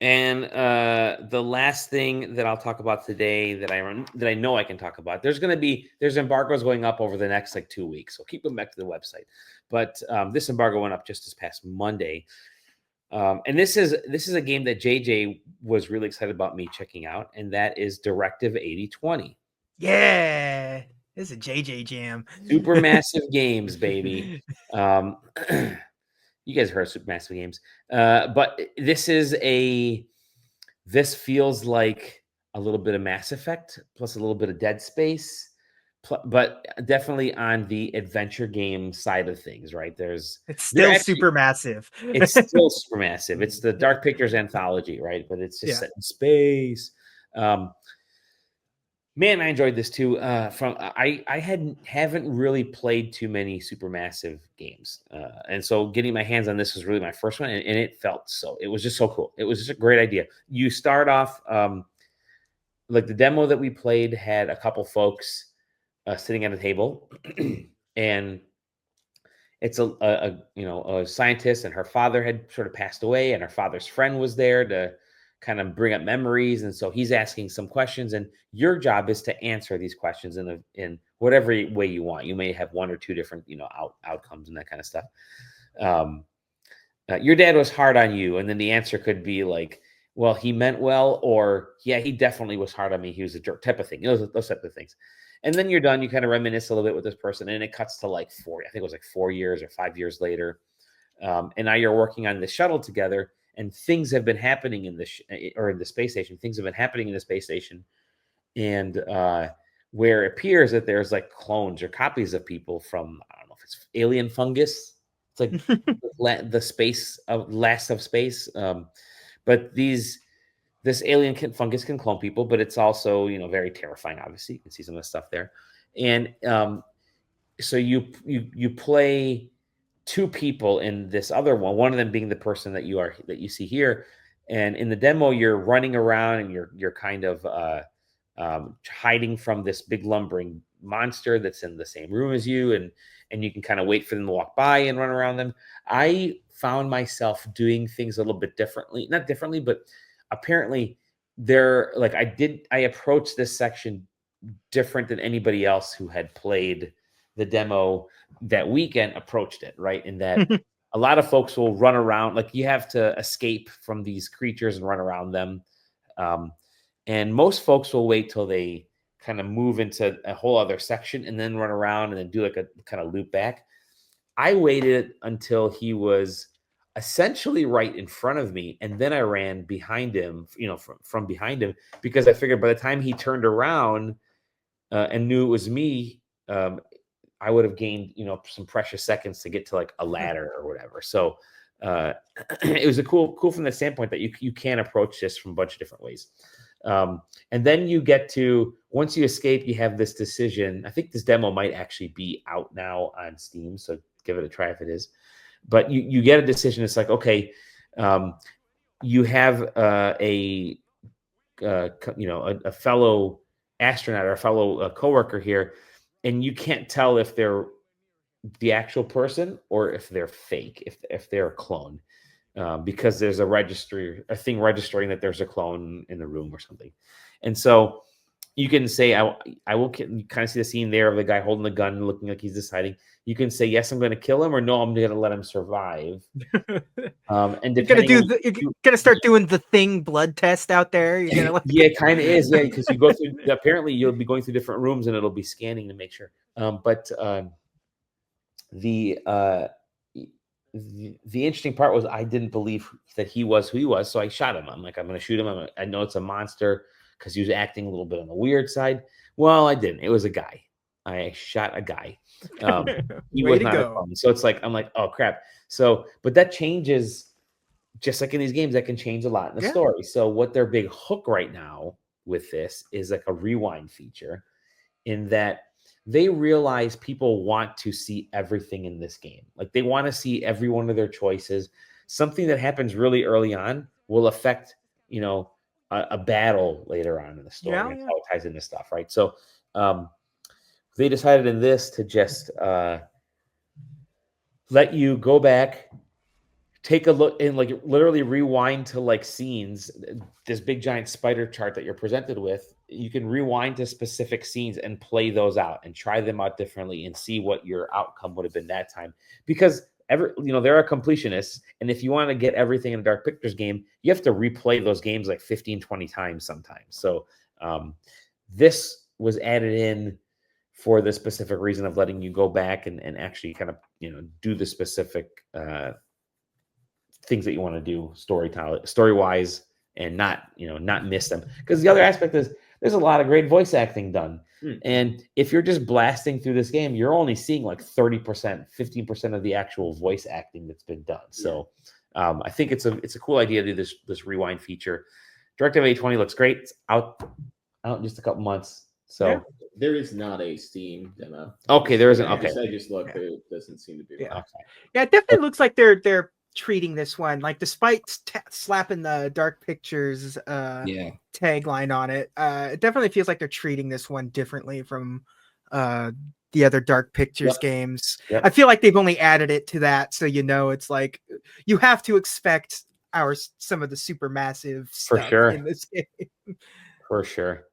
And the last thing that I'll talk about today that I know I can talk about, there's embargoes going up over the next like 2 weeks, so keep them back to the website. But this embargo went up just this past Monday, and this is a game that JJ was really excited about me checking out, and that is Directive 8020. Yeah, this is a JJ jam. Supermassive games, baby. Um, you guys heard of Supermassive games, but this feels like a little bit of Mass Effect plus a little bit of Dead Space, but definitely on the adventure game side of things, right? It's They're still actually super massive. it's still Supermassive. It's the Dark Pictures anthology, right? But it's just Yeah. set in space. Um, Man, I enjoyed this too. I haven't really played too many Supermassive games, and so getting my hands on this was really my first one, and it was just so cool. It was just a great idea. You start off like the demo that we played had a couple folks sitting at a table, and it's a scientist, and her father had sort of passed away, and her father's friend was there to kind of bring up memories, and so he's asking some questions, and your job is to answer these questions in whatever way you want. You may have one or two different outcomes and that kind of stuff. um, your dad was hard on you, and then the answer could be like, well, he meant well, or yeah, he definitely was hard on me, he was a jerk, type of thing, those type of things. And then you're done, you kind of reminisce a little bit with this person, and it cuts to like 40, I think it was like 4 years or 5 years later. And now you're working on the shuttle together, and things have been happening or in the space station, things have been happening in the space station, and where it appears that there's like clones or copies of people from, I don't know if it's alien fungus. It's like the space of last of space. But this alien fungus can clone people, but it's also very terrifying. Obviously, you can see some of the stuff there, and so you play two people in this other one. One of them being the person that you see here, and in the demo you're running around and you're kind of hiding from this big lumbering monster that's in the same room as you, and you can kind of wait for them to walk by and run around them. I found myself doing things a little bit differently, not differently, but apparently they're like I approached this section different than anybody else who had played the demo that weekend approached it, right? In that a lot of folks will run around, like you have to escape from these creatures and run around them. Um, and most folks will wait till they kind of move into a whole other section and then run around and then do like a kind of loop back. I waited until he was essentially right in front of me, and then I ran behind him, from behind him, because I figured by the time he turned around and knew it was me, I would have gained, some precious seconds to get to like a ladder or whatever. So uh, it was a cool from the standpoint that you can approach this from a bunch of different ways. And then you get to, once you escape, you have this decision. I think this demo might actually be out now on Steam, so give it a try if it is. But you get a decision. It's like, okay, um, you have a fellow astronaut or a fellow coworker here, and you can't tell if they're the actual person or if they're fake, if they're a clone, because there's a thing registering that there's a clone in the room or something. And so you can say, I will. You kind of see the scene there of the guy holding the gun, looking like he's deciding. You can say, yes, I'm going to kill him, or no, I'm going to let him survive. And depending on You're gonna start doing the thing blood test out there. You're gonna like yeah, it kind of is. Yeah, because you go through. Apparently, you'll be going through different rooms, and it'll be scanning to make sure. But the uh, the interesting part was I didn't believe that he was who he was, so I shot him. I'm like, I'm going to shoot him. I know it's a monster because he was acting a little bit on the weird side. Well, I didn't. It was a guy. I shot a guy. He way was to not a go. clone. So it's like I'm like, oh crap. So, but that changes. Just like in these games, that can change a lot in the Yeah. story. So what their big hook right now with this is like a rewind feature, in that they realize people want to see everything in this game. Like they want to see every one of their choices. Something that happens really early on will affect, a battle later on in the story. Yeah, That's yeah. how it ties into stuff, right? So um, they decided in this to just let you go back take a look and like literally rewind to like scenes, this big giant spider chart that you're presented with, you can rewind to specific scenes and play those out and try them out differently and see what your outcome would have been that time. Because there are completionists, and if you want to get everything in a Dark Pictures game, you have to replay those games like 15, 20 times sometimes. So this was added in for the specific reason of letting you go back and actually kind of, do the specific things that you want to do story wise, and not miss them. Because the other aspect is there's a lot of great voice acting done. And if you're just blasting through this game, you're only seeing like 30%, 15% of the actual voice acting that's been done. So I think it's a cool idea to do this rewind feature. Directive A20 looks great. It's out in just a couple months. So there is not a Steam demo. Okay, there isn't. Okay, I just looked. There doesn't seem to be. Yeah. One. Yeah, it definitely looks like they're treating this one, like, despite slapping the Dark Pictures tagline on it, it definitely feels like they're treating this one differently from the other Dark Pictures games. I feel like they've only added it to that, so it's like you have to expect some of the Supermassive stuff in this game. For sure.